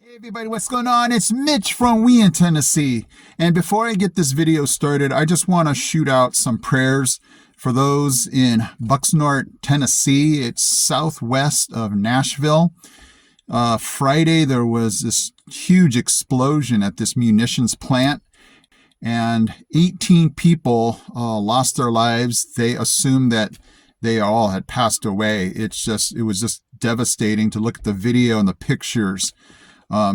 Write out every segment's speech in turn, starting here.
Hey everybody, what's going on? It's Mitch from We in Tennessee. And before I get this video started, I just want to shoot out some prayers for those in Bucksnort, Tennessee. It's southwest of Nashville. Friday, there was this huge explosion at this munitions plant, and 18 people lost their lives. They assumed that they all had passed away. It was just devastating to look at the video and the pictures.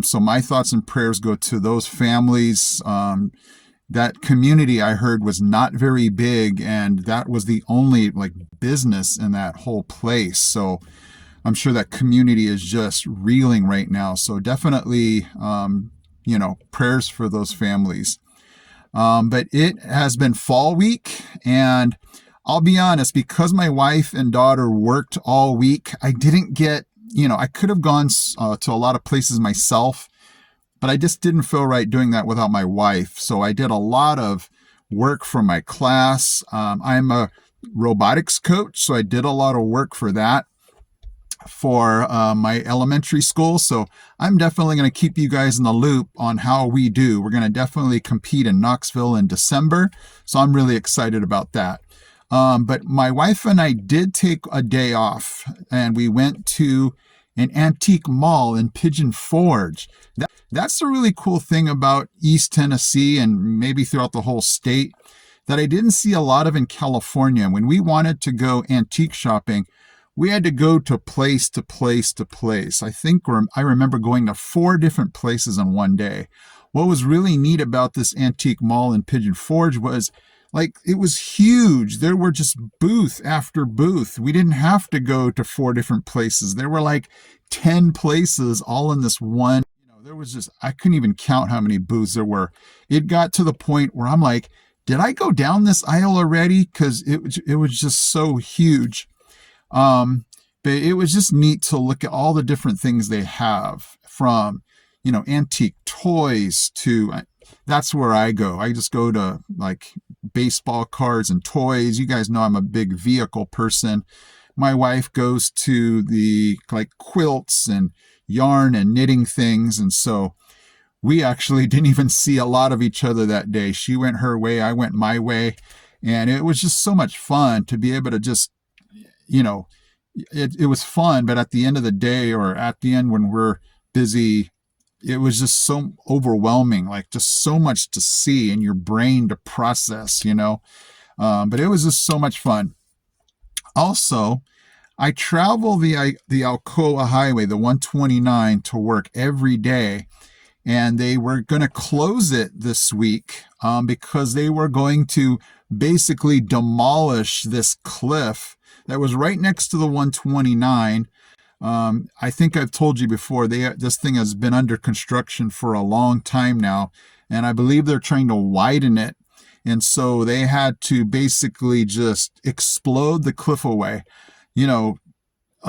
So my thoughts and prayers go to those families. That community I heard was not very big, and that was the only business in that whole place. So I'm sure that community is just reeling right now. So definitely, prayers for those families. But it has been fall week, and I'll be honest, because my wife and daughter worked all week, I didn't get I could have gone to a lot of places myself, but I just didn't feel right doing that without my wife. So I did a lot of work for my class. I'm a robotics coach, so I did a lot of work for that for my elementary school. So I'm definitely going to keep you guys in the loop on how we do. We're going to definitely compete in Knoxville in December. So I'm really excited about that. But my wife and I did take a day off, and we went to an antique mall in Pigeon Forge. That's the really cool thing about East Tennessee and maybe throughout the whole state that I didn't see a lot of in California. When we wanted to go antique shopping, we had to go to place to place to place. I remember going to 4 different places in one day. What was really neat about this antique mall in Pigeon Forge was it was huge. There were just booth after booth. We didn't have to go to 4 different places. There were 10 places all in this one. There was I couldn't even count how many booths there were. It got to the point where I'm like, did I go down this aisle already? Because it was just so huge. But it was just neat to look at all the different things they have, from antique toys to that's where I go. I just go to baseball cards and toys. You guys know I'm a big vehicle person. My wife goes to the quilts and yarn and knitting things. And so we actually didn't even see a lot of each other that day. She went her way, I went my way. And it was just so much fun to be able to just, it was fun. But at the end of the day, or at the end when we're busy, it was just so overwhelming, just so much to see and your brain to process, but it was just so much fun. Also, I travel the Alcoa Highway, the 129, to work every day, and they were going to close it this week because they were going to basically demolish this cliff that was right next to the 129. I think I've told you before, this thing has been under construction for a long time now, and I believe they're trying to widen it. And so they had to basically just explode the cliff away.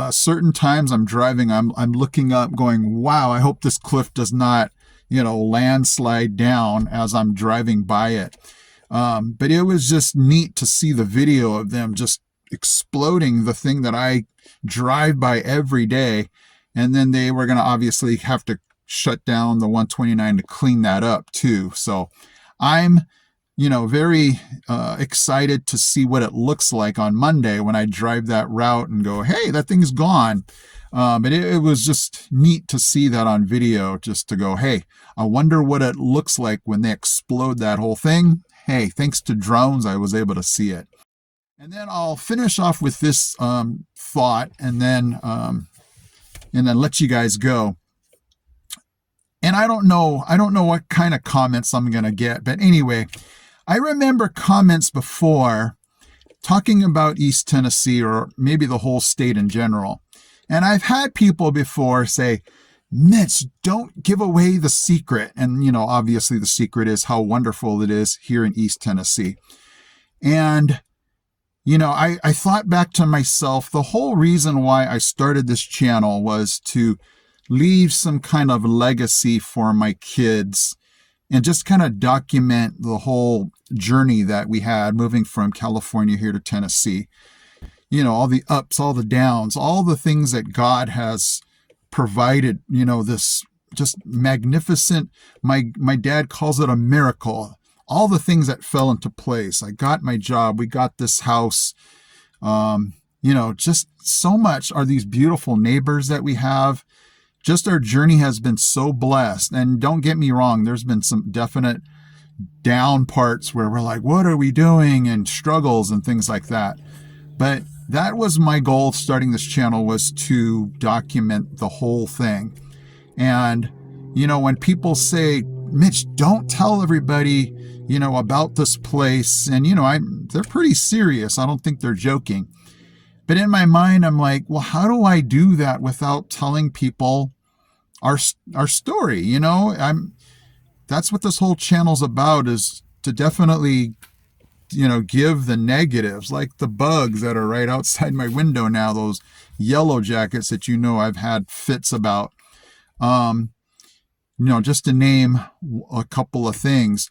Certain times I'm driving, I'm looking up going, wow, I hope this cliff does not, landslide down as I'm driving by it. But it was just neat to see the video of them just exploding the thing that I drive by every day. And then they were going to obviously have to shut down the 129 to clean that up too. So I'm, very excited to see what it looks like on Monday when I drive that route and go, hey, that thing's gone. But it was just neat to see that on video, just to go, hey, I wonder what it looks like when they explode that whole thing. Hey, thanks to drones, I was able to see it. And then I'll finish off with this thought, and then let you guys go. And I don't know what kind of comments I'm going to get, but anyway, I remember comments before talking about East Tennessee, or maybe the whole state in general. And I've had people before say, Mitch, don't give away the secret. And, obviously the secret is how wonderful it is here in East Tennessee. And I thought back to myself, the whole reason why I started this channel was to leave some kind of legacy for my kids and just kind of document the whole journey that we had moving from California here to Tennessee. All the ups, all the downs, all the things that God has provided, this just magnificent. My dad calls it a miracle. All the things that fell into place. I got my job. We got this house. Just so much are these beautiful neighbors that we have. Just our journey has been so blessed. And don't get me wrong, there's been some definite down parts where we're like, what are we doing? And struggles and things like that. But that was my goal starting this channel, was to document the whole thing. And, when people say, Mitch, don't tell everybody, about this place. And, they're pretty serious. I don't think they're joking. But in my mind, I'm like, well, how do I do that without telling people our story? That's what this whole channel's about, is to definitely, give the negatives, like the bugs that are right outside my window now, those yellow jackets that I've had fits about. Just to name a couple of things.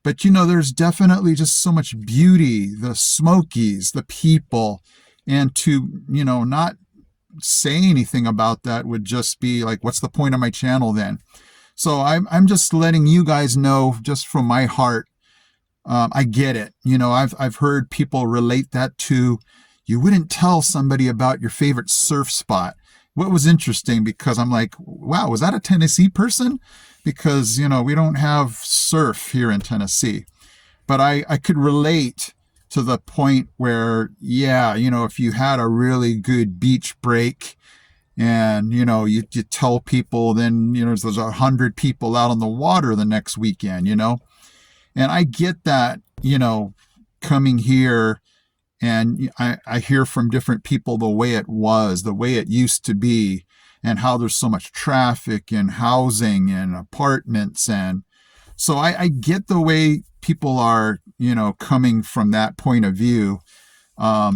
But, there's definitely just so much beauty, the Smokies, the people. And to, not say anything about that would just be like, what's the point of my channel then? So I'm just letting you guys know, just from my heart, I get it. I've heard people relate that to, you wouldn't tell somebody about your favorite surf spot. What was interesting, because I'm like, wow, was that a Tennessee person? Because, we don't have surf here in Tennessee. But I could relate to the point where, if you had a really good beach break and, you tell people, then, there's 100 people out on the water the next weekend, and I get that, coming here, and I hear from different people the way it used to be, and how there's so much traffic and housing and apartments. And so I get the way people are, coming from that point of view. But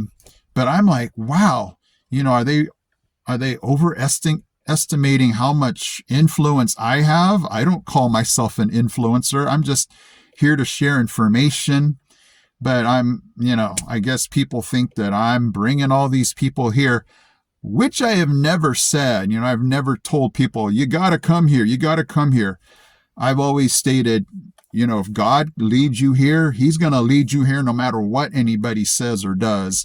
I'm like, wow, are they overestimating how much influence I have? I don't call myself an influencer. I'm just here to share information. But I guess people think that I'm bringing all these people here, which I have never said. I've never told people, you got to come here. You got to come here. I've always stated, if God leads you here, he's going to lead you here no matter what anybody says or does.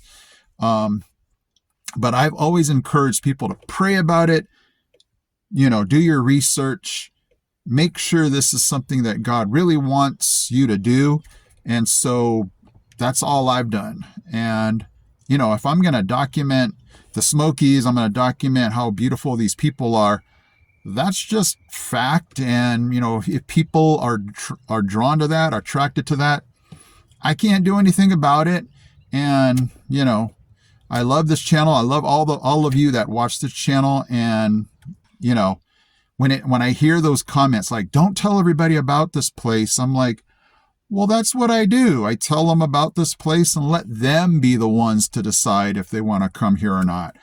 But I've always encouraged people to pray about it, do your research, make sure this is something that God really wants you to do. And so that's all I've done. And, if I'm going to document the Smokies, I'm going to document how beautiful these people are. That's just fact. And, if people are drawn to that, attracted to that, I can't do anything about it. And, I love this channel. I love all of you that watch this channel. And, when I hear those comments, like, don't tell everybody about this place, I'm like, well, that's what I do. I tell them about this place and let them be the ones to decide if they want to come here or not.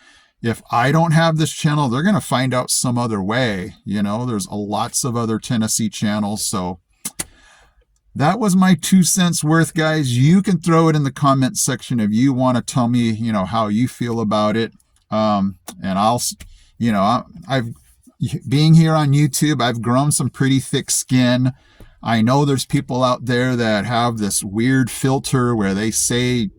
If I don't have this channel, they're going to find out some other way. There's lots of other Tennessee channels. So that was my 2 cents worth, guys. You can throw it in the comment section if you want to tell me, how you feel about it. And I've being here on YouTube, I've grown some pretty thick skin. I know there's people out there that have this weird filter where they say,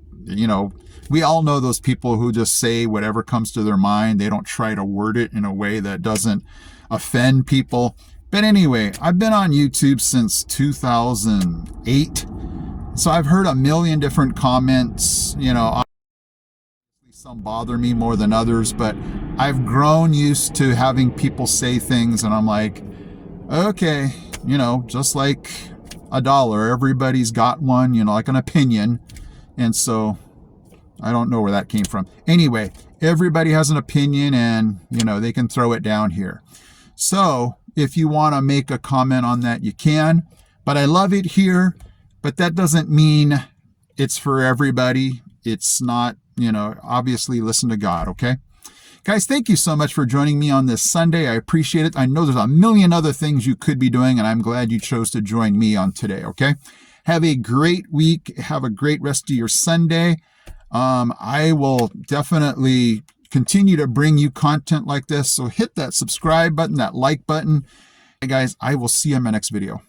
we all know those people who just say whatever comes to their mind. They don't try to word it in a way that doesn't offend people. But anyway, I've been on YouTube since 2008. So I've heard a million different comments, some bother me more than others, but I've grown used to having people say things and I'm like, okay, just like a dollar, everybody's got one, like an opinion. And so I don't know where that came from. Anyway, everybody has an opinion and, they can throw it down here. So if you want to make a comment on that, you can. But I love it here. But that doesn't mean it's for everybody. It's not, obviously listen to God, okay? Guys, thank you so much for joining me on this Sunday. I appreciate it. I know there's a million other things you could be doing, and I'm glad you chose to join me on today, okay? Have a great week. Have a great rest of your Sunday. I will definitely continue to bring you content like this, so hit that subscribe button, that like button. guys, I will see you in my next video.